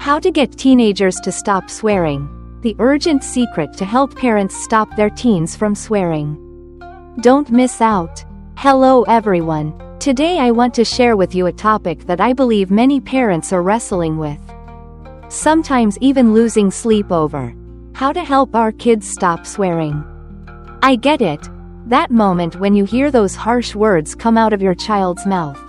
How to get teenagers to stop swearing. The urgent secret to help parents stop their teens from swearing. Don't miss out. Hello everyone. Today I want to share with you a topic that I believe many parents are wrestling with. Sometimes even losing sleep over. How to help our kids stop swearing. I get it. That moment when you hear those harsh words come out of your child's mouth.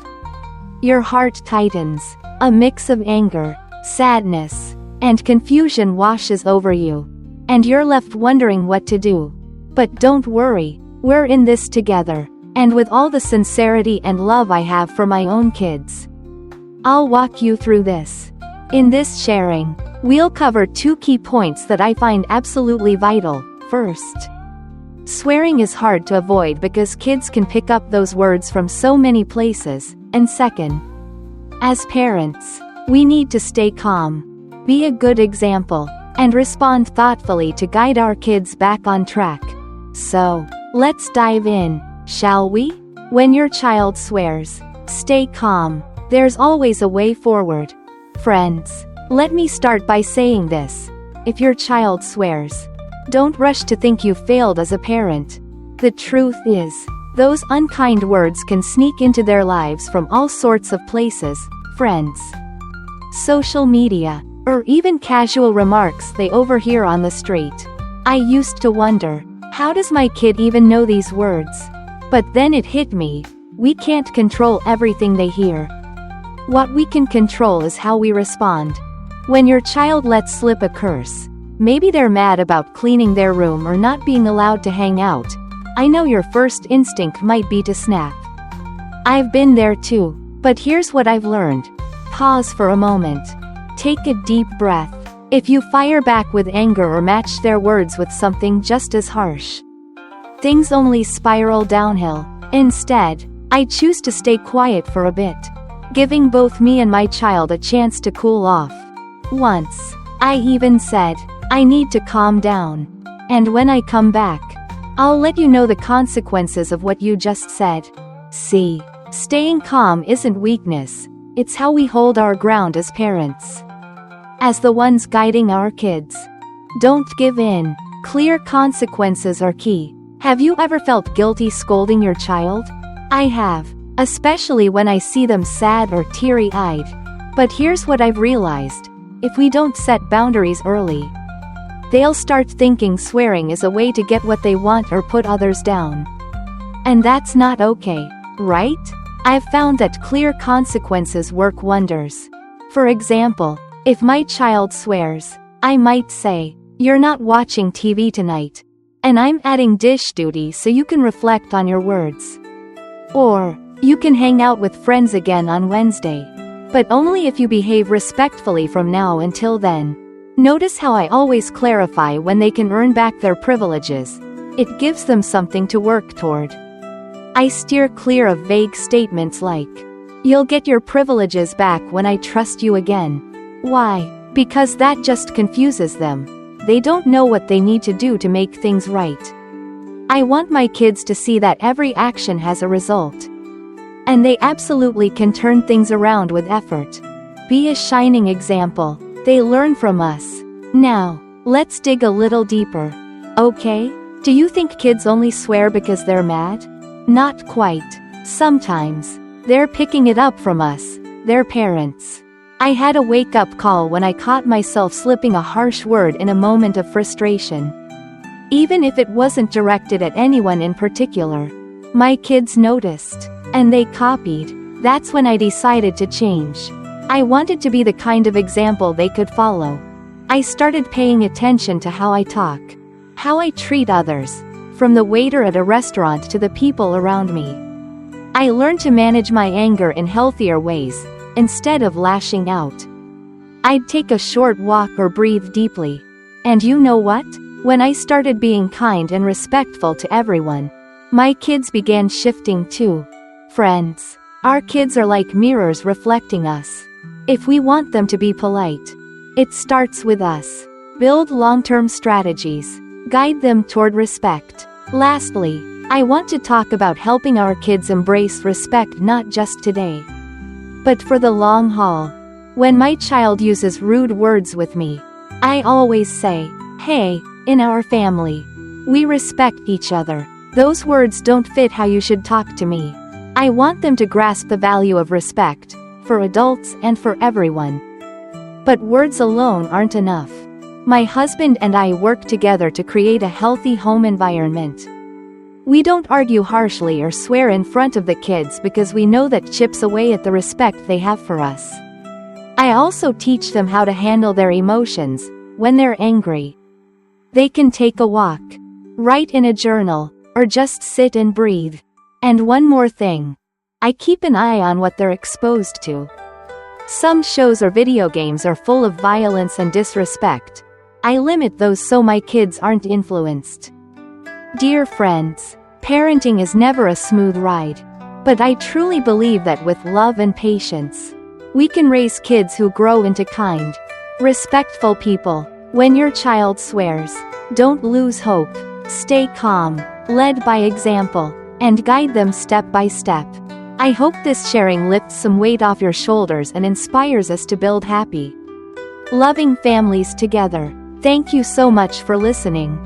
Your heart tightens. A mix of anger, sadness, and confusion washes over you. And you're left wondering what to do. But don't worry, we're in this together. And with all the sincerity and love I have for my own kids, I'll walk you through this. In this sharing, we'll cover 2 key points that I find absolutely vital. First, swearing is hard to avoid because kids can pick up those words from so many places. And second, as parents, we need to stay calm, be a good example, and respond thoughtfully to guide our kids back on track. So, let's dive in, shall we? When your child swears, stay calm. There's always a way forward. Friends, let me start by saying this. If your child swears, don't rush to think you failed as a parent. The truth is, those unkind words can sneak into their lives from all sorts of places, friends, social media, or even casual remarks they overhear on the street. I used to wonder, how does my kid even know these words? But then it hit me, we can't control everything they hear. What we can control is how we respond. When your child lets slip a curse, maybe they're mad about cleaning their room or not being allowed to hang out, I know your first instinct might be to snap. I've been there too, but here's what I've learned. Pause for a moment. Take a deep breath. If you fire back with anger or match their words with something just as harsh, things only spiral downhill. Instead, I choose to stay quiet for a bit, giving both me and my child a chance to cool off. Once, I even said, I need to calm down. And when I come back, I'll let you know the consequences of what you just said. See, staying calm isn't weakness, it's how we hold our ground as parents. As the ones guiding our kids. Don't give in. Clear consequences are key. Have you ever felt guilty scolding your child? I have, especially when I see them sad or teary-eyed. But here's what I've realized. If we don't set boundaries early, they'll start thinking swearing is a way to get what they want or put others down. And that's not okay, right? I've found that clear consequences work wonders. For example, if my child swears, I might say, "You're not watching TV tonight. And I'm adding dish duty so you can reflect on your words." Or, "You can hang out with friends again on Wednesday. But only if you behave respectfully from now until then." Notice how I always clarify when they can earn back their privileges. It gives them something to work toward. I steer clear of vague statements like, "You'll get your privileges back when I trust you again." Why? Because that just confuses them. They don't know what they need to do to make things right. I want my kids to see that every action has a result. And they absolutely can turn things around with effort. Be a shining example. They learn from us. Now, let's dig a little deeper. Okay? Do you think kids only swear because they're mad? Not quite. Sometimes, they're picking it up from us, their parents. I had a wake-up call when I caught myself slipping a harsh word in a moment of frustration. Even if it wasn't directed at anyone in particular. My kids noticed. And they copied. That's when I decided to change. I wanted to be the kind of example they could follow. I started paying attention to how I talk, how I treat others, from the waiter at a restaurant to the people around me. I learned to manage my anger in healthier ways, instead of lashing out. I'd take a short walk or breathe deeply. And you know what? When I started being kind and respectful to everyone, my kids began shifting too. Friends, our kids are like mirrors reflecting us. If we want them to be polite, it starts with us. Build long-term strategies. Guide them toward respect. Lastly, I want to talk about helping our kids embrace respect not just today, but for the long haul. When my child uses rude words with me, I always say, "Hey, in our family, we respect each other. Those words don't fit how you should talk to me." I want them to grasp the value of respect, for adults and for everyone. But words alone aren't enough. My husband and I work together to create a healthy home environment. We don't argue harshly or swear in front of the kids because we know that chips away at the respect they have for us. I also teach them how to handle their emotions when they're angry. They can take a walk, write in a journal, or just sit and breathe. And one more thing. I keep an eye on what they're exposed to. Some shows or video games are full of violence and disrespect. I limit those so my kids aren't influenced. Dear friends, parenting is never a smooth ride. But I truly believe that with love and patience, we can raise kids who grow into kind, respectful people. When your child swears, don't lose hope. Stay calm, lead by example, and guide them step by step. I hope this sharing lifts some weight off your shoulders and inspires us to build happy, loving families together. Thank you so much for listening.